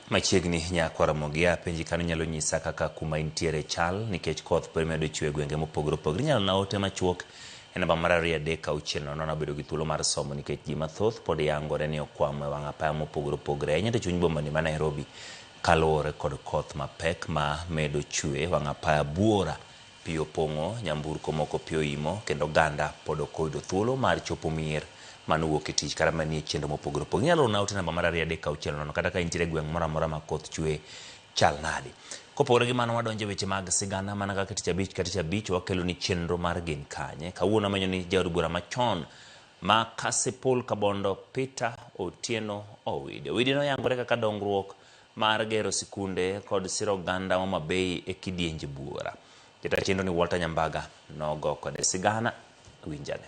Machiegni nyako Ramogi penji kano nyalo nyisa kaka kuma intiere chal nikech koth pod medo chwe gwenge mopogore opogore. Nyalo na ote machuok e namba mar 3:6 nono bedo gi thuolo mar somo nikech ji mathoth pod yangore ni okwamo e wang' apaya mopogore opogore ahinya e chuny boma ma Nairobi kaluwore kod koth mapek ma medo chwe. Wang' apaya bura pi opong'o, nyamburko moko pi oimo kendo ganda pod ok oyudo thuolo mar chopo mier manuwuok e tich kata manie chendo mopogore opogore. Nyalo na ote namba mar 3:6 nono kata ka intiere gweng' moro amora ma koth chwe chal nade. Kopogore gi mano wadonjo weche mag sigana mana kaka tich abich wakelo ni chenro mar gin kanye. Kawuono amenyo ni jaod bura machon ma Kasipul Kabondo Peter Owidi. Owidi no yangore kaka dongruok mar gero sikunde kod siro ganda Homa Bay e kidienje bura. Jata chenro ni Walter Nyambaga nogo kode sigana winjane.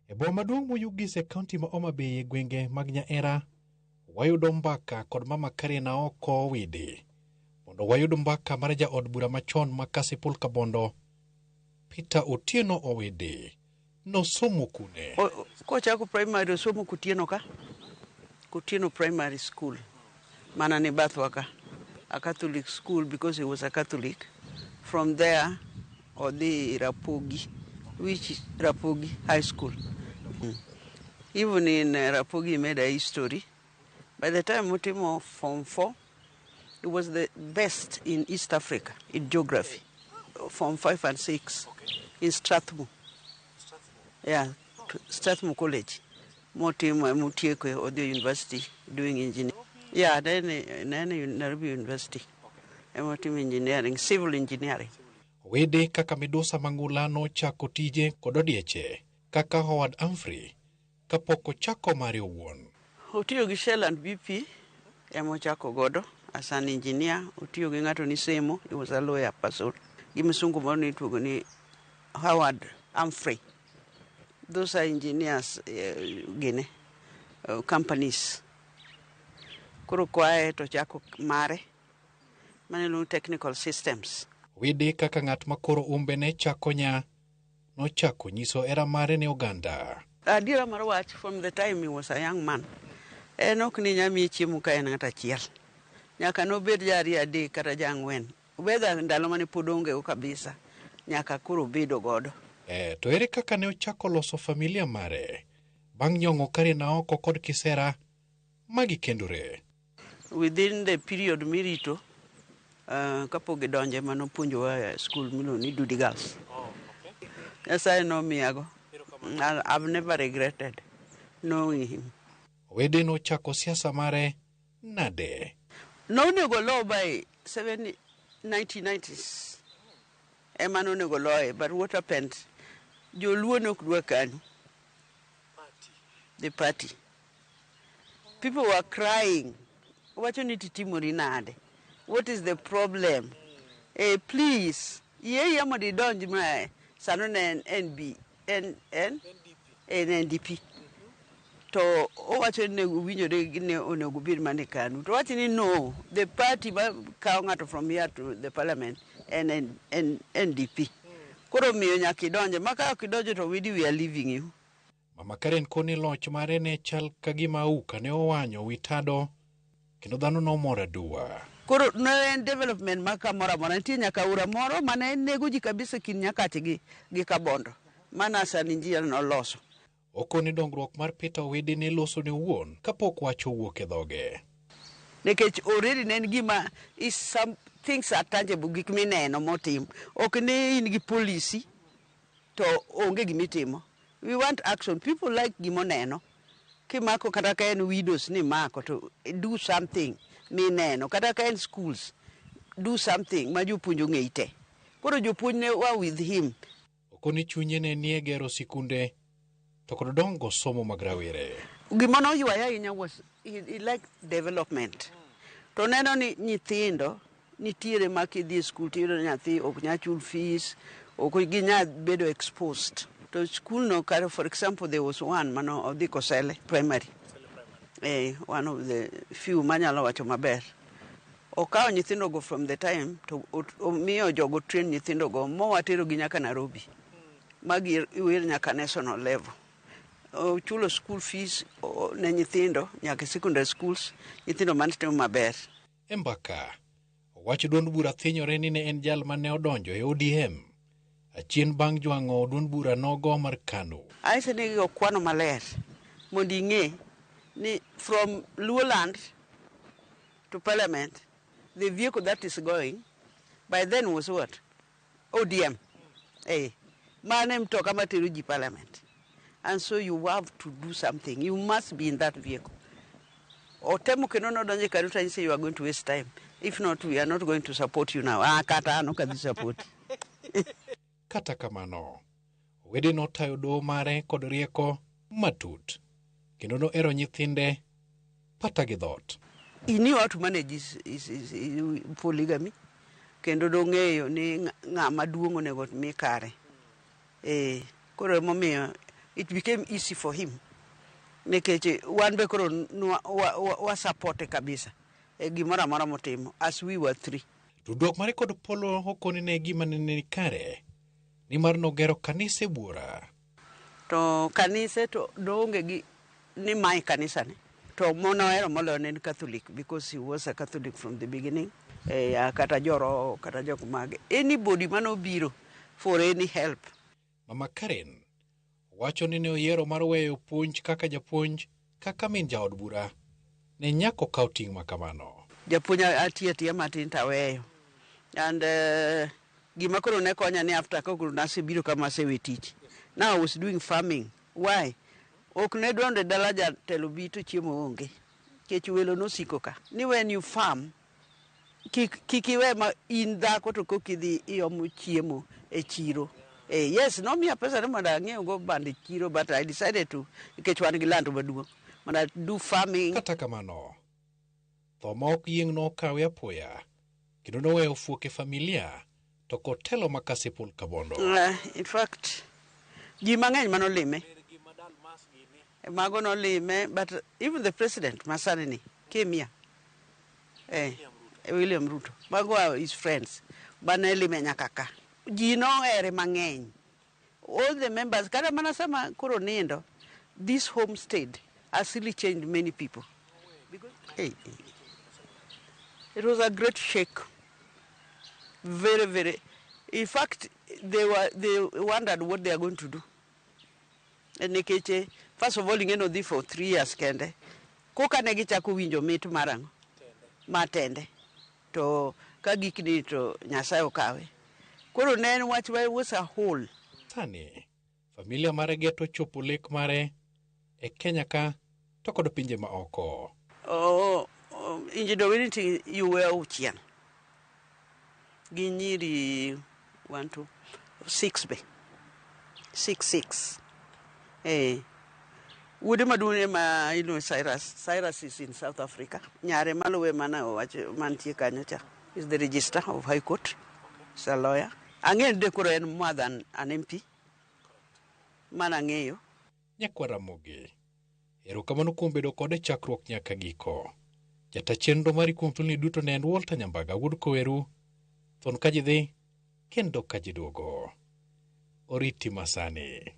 E boma maduong' moyugis e kaunti ma Homa Bay e gwenge mag Nyaera, wayudo mbaka kod mama Karina Owidi mondo wayudo mbaka mar jaod bura machon ma Kasipul Kabondo Peter Owidi nosomo kune. Kochako primary somo Kutieno ka Kutieno Primary School mana ni Bathwaka, a Catholic school because he was a Catholic. From there the Ramogi, which is Ramogi High School. Even in Ramogi he made a history. By the time Mutimo Form 4, he was the best in East Africa in geography. Form 5 and 6 in Strathmore. Yeah, Strathmore College. Mutimo Mutiekwe or the university doing engineering. Yeah, then Nairobi University. Mutimo engineering, civil engineering. Wede kaka Midusa Mangulano chako tije kod odieche kaka Howard Humphrey kapoko chako mari owuon. Utiyo gi Shell and BP emo chako godo as an engineer. Utiyo gi ng'ato ni Semo, he was a lawyer person. Gi msungu moro ni tugo ni Howard Humphrey. Those are engineers companies. Kuro kwae to chako mare maneno technical systems. Wede kaka ng'at makoro umbene chako nochako nyiso era mare ne oganda. Adiera mar wach, from the time he was a young man, ok ni nyami chiemo ka en ng'at achiel. Nyaka nobed jari adek kata jang'wen. Whether ndalo mane pod onge kabisa, nyaka koro bedo godo. To ere kaka ne ochako loso familia mare bang' nyong'o Karina oko kod kisera magikendore. Within the period mirito, kapok gidonje manopuonjowa school miluongo ni Duty Girls. Nyasaye nomiyago. I've never regretted knowing him. Wede no chako siasa mare nade. No nego law by 1990s. Ema no nego law, but what happened? Joluo no kudwa kanu. The party. People were crying. Wacho ni titimori nade. What is the problem? Please. Ye yamadi donji mae. Sano na NDP. To wacho ni winjore ne onego bir mane kanu. To wacho ni no. The party kao ngato from here to the parliament and NDP. Koro miyo nyaki donje. Maka kidonje to Owidi we are leaving you. Mama Karen koni loch mare ne chal kagima uka ne owanyo witado kendo dhano no mora dua. Koro no en development maka mora nitie nyaka ura moro mane nego ji kabisa kin nyakati gi Kabondo. Mana san injia no loso. Okoni dongruok mar Peter Owidi ne loso ne wuon kapok wacho wuok e dhoge. Nekech already nen gima is some things are tangible gik mineno motim. Ok ne in gi policy to onge gimitimo. We want action. People like gimoneno. Kimako kata ka en widows ni mako to do something mineno. Kata ka en schools do something ma jopuonjo ng'eite. Koro jopuonj ne wa with him. Okoni chunye ne nie gero sikunde to kod dongo somo mag rawere. Gimono ywaya ahinya was he liked development. To neno ni nyithindo nitiere makidhi school tiyudo nyathi ok nya chul fees, ok ginya bedo exposed. To school no, for example, there was one mano of the Kosele Primary. One of the few manyalo wacho maber. Okao nyithindo go from the time to miyo jogo train nyithindo go mo watero gi nyaka Nairobi. Magi wir nyaka national level. chulo school fees ne nyithindo nyaka secondary schools, nyithindo man timo maber. Embaka wach duond bura thinyore ni ne en jal mane odonjo e ODM achien bang' jwang'o duond bura nogo mar KANU. Aise ne go kwano maler mondo ing'e ni from Luoland to Parliament, the vehicle that is going by then was what? ODM. Mane mtoka matero ji Parliament. And so you have to do something. You must be in that vehicle. Otemu kenono donje karuta and say you are going to waste time. If not, we are not going to support you now. Kata no kadi support. Kata kamano, Owidi notayo doho mare kod rieko matut. Kendo no ero nyithinde pata gi dhot. He knew how to manage his polygamy. Kendo dong'eyo ni ng'ama duong' onego mi kare. Koro momiyo it became easy for him. Nikech wan be koro wa support kabisa. Gimora mora motimo as we were three. Tudruok mare kod Polo okoni ne gima nene kare. Nimar nogero kanise bura. To kanise to donge gi ni mai kanisa ne. To monoero molo ne Catholic because he was a Catholic from the beginning. Kata joro kata jok mage. Anybody manobiro for any help. Mama Karen wacho ni ne oyiero mar weyo puonj kaka japuonj kaka min jaod bura ne nyako kaw ting' makamano. Japuonj atiya matin taweyo. And gima koro ne konya ni after koro nasebiro kama asewe tich. Now I was doing farming. Why? Ok ne donde dala jatelo bito chiemo onge. Kech welo nosiko ka. Ni when you farm, kikiwe ma in dhako to kokidhi iomo chiemo e chiro. Yes, no miya pesa ne mondo ang'iew go bande chiro, but I decided to, nikech wan gi land maduong', mondo I do farming. Kata kamano, tho ma ok yieng' nokawe apoya, kendo noweyo fuoke familia, to kotelo makasipul kabondo. In fact, ji mang'eny manolime. Mago nolime, but even the president, Masanini, came here. William Ruto. Mago are his friends. Banelime nyakaka. Ji nohere mang'eny. All the members, kada manasema koro nindo, this homestead has really changed many people. Because, it was a great shake. Very, very. In fact, they wondered what they are going to do. And Nikeche, first of all, ingeno di for 3 years kende. Koka negi chako winjo mit marango. Matende. To kagikni to Nyasaye okawe. Koro nen wach was a whole. Sani, familia mare geto chopo lek mare e Kenya ka to kod pinje ma oko. Injido winiti yuwe uchien. Ginyiri 1, 2, 6 be. 6. Wude madune ma Cyrus is in South Africa. Nyare maluwe mana wacho mantie kanyo cha. Is the register of High Court. Is a lawyer. Ang'en de koro en more than an MP. Mana ng'eyo. Nyakwa Ramogi. Erokamano kuom bedo kode chakruok nyaka giko. Jata chenro mari kuom tulni duto ne en Walter Nyambaga Wood Koweru. Thon kaji dhi kendo kaji duogo. Oriti masani.